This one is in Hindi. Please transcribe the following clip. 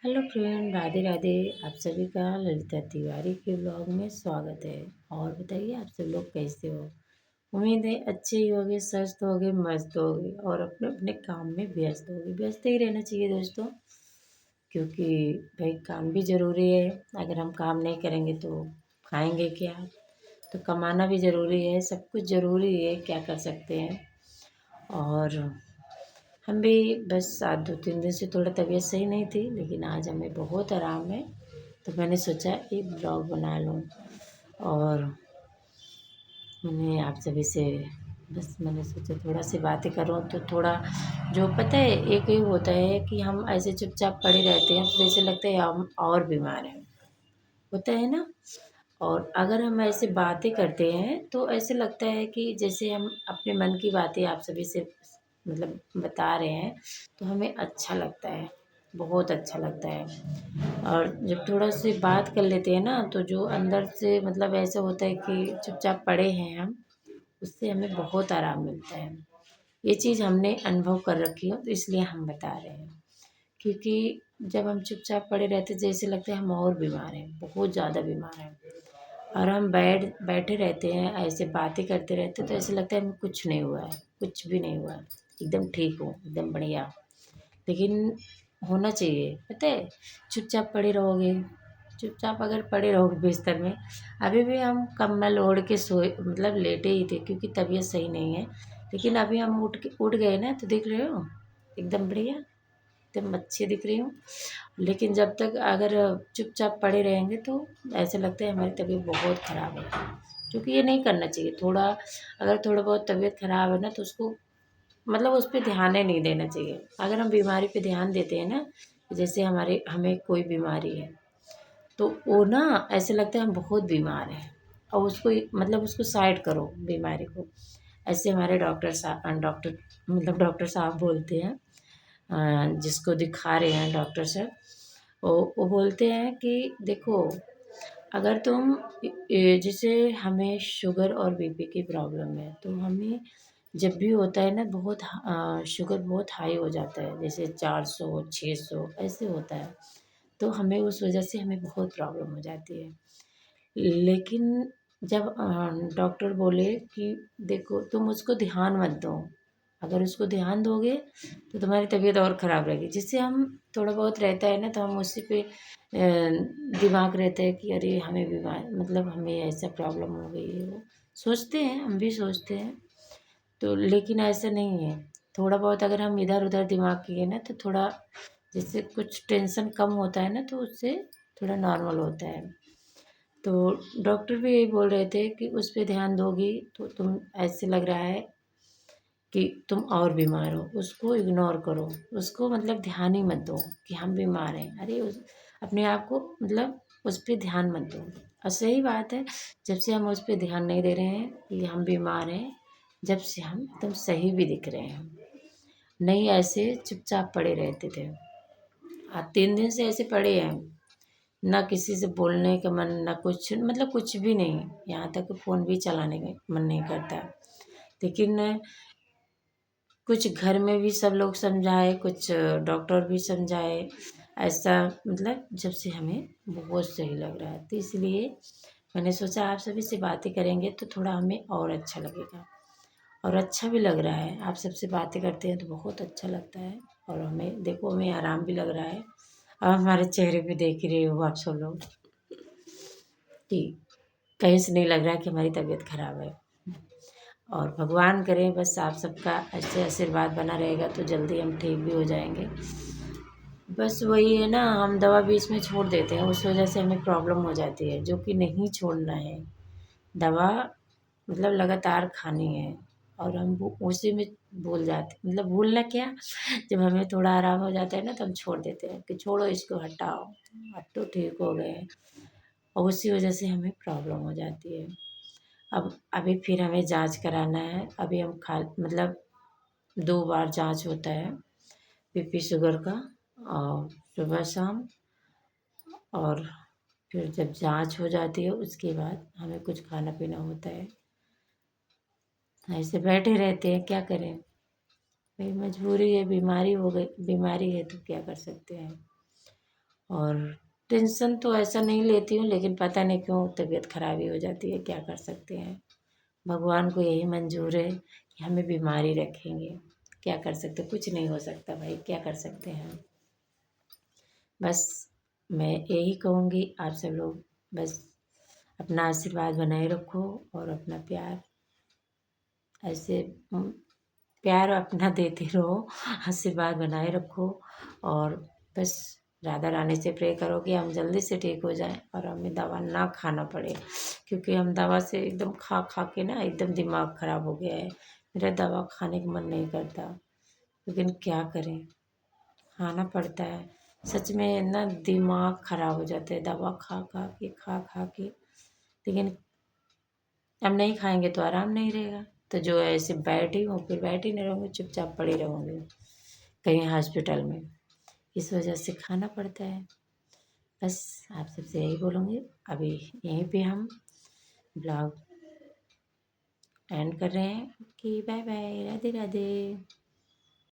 Hello friend, Radhe Radhe. आप सभी का ललिता तिवारी के ब्लॉग में स्वागत है। और बताइए, आप सब लोग कैसे हो। उम्मीद है अच्छे ही होगे, स्वस्थ होगे, मस्त होगे और अपने अपने काम में व्यस्त होगे। व्यस्त ही रहना चाहिए दोस्तों, क्योंकि भाई काम भी ज़रूरी है। अगर हम काम नहीं करेंगे तो खाएंगे क्या। तो कमाना भी ज़रूरी है, सब कुछ ज़रूरी है, क्या कर सकते हैं। और हम भी बस आज 2-3 दिन से थोड़ा तबीयत सही नहीं थी, लेकिन आज हमें बहुत आराम है। तो मैंने सोचा एक ब्लॉग बना लूँ। और मैंने आप सभी से बस मैंने सोचा थोड़ा सी बातें करूँ तो थोड़ा जो पता है, एक ये होता है कि हम ऐसे चुपचाप पड़े रहते हैं तो जैसे लगता है हम और बीमार हैं, होता है ना। और अगर हम ऐसे बातें करते हैं तो ऐसे लगता है कि जैसे हम अपने मन की बातें आप सभी से मतलब बता रहे हैं, तो हमें अच्छा लगता है, बहुत अच्छा लगता है। और जब थोड़ा सी बात कर लेते हैं ना, तो जो अंदर से मतलब ऐसा होता है कि चुपचाप पड़े हैं हम, उससे हमें बहुत आराम मिलता है। ये चीज़ हमने अनुभव कर रखी हो, तो इसलिए हम बता रहे हैं। क्योंकि जब हम चुपचाप पड़े रहते जैसे लगता है हम और बीमार हैं, बहुत ज़्यादा बीमार हैं। और हम बैठे रहते हैं, ऐसे बातें करते रहते हैं, तो ऐसे लगता है हमें कुछ नहीं हुआ है, कुछ भी नहीं हुआ है, एकदम ठीक हूँ, एकदम बढ़िया। लेकिन होना चाहिए, पता है। चुपचाप पड़े रहोगे, चुपचाप अगर पड़े रहोगे बिस्तर में, अभी भी हम कंबल ओढ़ के सोए मतलब लेटे ही थे, क्योंकि तबीयत सही नहीं है। लेकिन अभी हम उठ गए ना, तो देख रहे हो एकदम बढ़िया, एकदम अच्छी दिख रही हूँ। लेकिन जब तक अगर चुपचाप पड़े रहेंगे तो ऐसा लगता है हमारी तबीयत बहुत ख़राब है। क्योंकि ये नहीं करना चाहिए। थोड़ा अगर थोड़ा बहुत तबीयत ख़राब है ना, तो उसको मतलब उस पे ध्यान ही नहीं देना चाहिए। अगर हम बीमारी पे ध्यान देते हैं ना, जैसे हमें कोई बीमारी है, तो वो ना ऐसे लगता है हम बहुत बीमार हैं, और उसको मतलब उसको साइड करो बीमारी को। ऐसे हमारे डॉक्टर मतलब डॉक्टर साहब बोलते हैं, जिसको दिखा रहे हैं डॉक्टर साहब, वो बोलते हैं कि देखो, अगर तुम जैसे हमें शुगर और बीपी की प्रॉब्लम है, तो हमें जब भी होता है ना, बहुत शुगर बहुत हाई हो जाता है, जैसे 400 600 ऐसे होता है। तो हमें उस वजह से हमें बहुत प्रॉब्लम हो जाती है। लेकिन जब डॉक्टर बोले कि देखो तुम उसको ध्यान मत दो, अगर उसको ध्यान दोगे तो तुम्हारी तबीयत और ख़राब रहेगी। जिससे हम थोड़ा बहुत रहता है ना, तो हम उसी पे दिमाग रहता है कि अरे हमें बीमार मतलब हमें ऐसा प्रॉब्लम हो गई है, वो सोचते हैं, हम भी सोचते हैं। तो लेकिन ऐसा नहीं है। थोड़ा बहुत अगर हम इधर उधर दिमाग किए ना, तो थोड़ा जैसे कुछ टेंशन कम होता है ना, तो उससे थोड़ा नॉर्मल होता है। तो डॉक्टर भी यही बोल रहे थे कि उस पे ध्यान दोगी तो तुम ऐसे लग रहा है कि तुम और बीमार हो, उसको इग्नोर करो, उसको मतलब ध्यान ही मत दो कि हम बीमार हैं। अरे अपने आप को मतलब उस पर ध्यान मत दो। और सही बात है, जब से हम उस पर ध्यान नहीं दे रहे हैं कि हम बीमार हैं, जब से हम एकदम सही भी दिख रहे हैं। नहीं ऐसे चुपचाप पड़े रहते थे, आज 3 दिन से ऐसे पड़े हैं। ना किसी से बोलने का मन, ना कुछ मतलब कुछ भी नहीं। यहाँ तक फ़ोन भी चलाने का मन नहीं करता। लेकिन कुछ घर में भी सब लोग समझाए, कुछ डॉक्टर भी समझाए। ऐसा मतलब जब से हमें बहुत सही लग रहा है, तो इसलिए मैंने सोचा आप सभी से बातें करेंगे तो थोड़ा हमें और अच्छा लगेगा। और अच्छा भी लग रहा है, आप सबसे बातें करते हैं तो बहुत अच्छा लगता है। और हमें देखो, हमें आराम भी लग रहा है। और हमारे चेहरे पे देख ही रहे हो आप सब लोग कि कहीं से नहीं लग रहा है कि हमारी तबीयत ख़राब है। और भगवान करे बस आप सबका ऐसे आशीर्वाद बना रहेगा तो जल्दी हम ठीक भी हो जाएंगे। बस वही है ना, हम दवा बीच में छोड़ देते हैं, उस वजह से हमें प्रॉब्लम हो जाती है, जो कि नहीं छोड़ना है। दवा मतलब लगातार खानी है। और हम वो उसी में भूल जाते, मतलब भूलना क्या, जब हमें थोड़ा आराम हो जाता है ना, तो हम छोड़ देते हैं कि छोड़ो इसको, हटाओ, अब तो ठीक हो गए। और उसी वजह से हमें प्रॉब्लम हो जाती है। अब अभी फिर हमें जांच कराना है। अभी हम खा मतलब 2 बार जांच होता है बीपी शुगर का, और सुबह शाम। और फिर जब जांच हो जाती है उसके बाद हमें कुछ खाना पीना होता है। ऐसे बैठे रहते हैं, क्या करें, भाई मजबूरी है, बीमारी हो गई, बीमारी है तो क्या कर सकते हैं। और टेंशन तो ऐसा नहीं लेती हूँ, लेकिन पता नहीं क्यों तबीयत खराबी हो जाती है, क्या कर सकते हैं। भगवान को यही मंजूर है कि हमें बीमारी रखेंगे, क्या कर सकते, कुछ नहीं हो सकता भाई, क्या कर सकते हैं। बस मैं यही कहूँगी आप सब लोग, बस अपना आशीर्वाद बनाए रखो और अपना प्यार ऐसे प्यार अपना देते रहो, आशीर्वाद बनाए रखो। और बस राधा रानी से प्रे करो कि हम जल्दी से ठीक हो जाएं और हमें दवा ना खाना पड़े, क्योंकि हम दवा से एकदम खा खा के ना एकदम दिमाग ख़राब हो गया है। मेरा दवा खाने का मन नहीं करता, लेकिन क्या करें, खाना पड़ता है। सच में ना दिमाग ख़राब हो जाता है दवा खा खा के। लेकिन अब नहीं खाएंगे तो आराम नहीं रहेगा, तो जो ऐसे बैठी हूँ फिर बैठी नहीं रहूँगी, चुपचाप पड़ी रहूँगी कहीं हॉस्पिटल में, इस वजह से खाना पड़ता है। बस आप सबसे यही बोलूँगी। अभी यहीं पे हम ब्लॉग एंड कर रहे हैं कि बाय बाय, राधे राधे।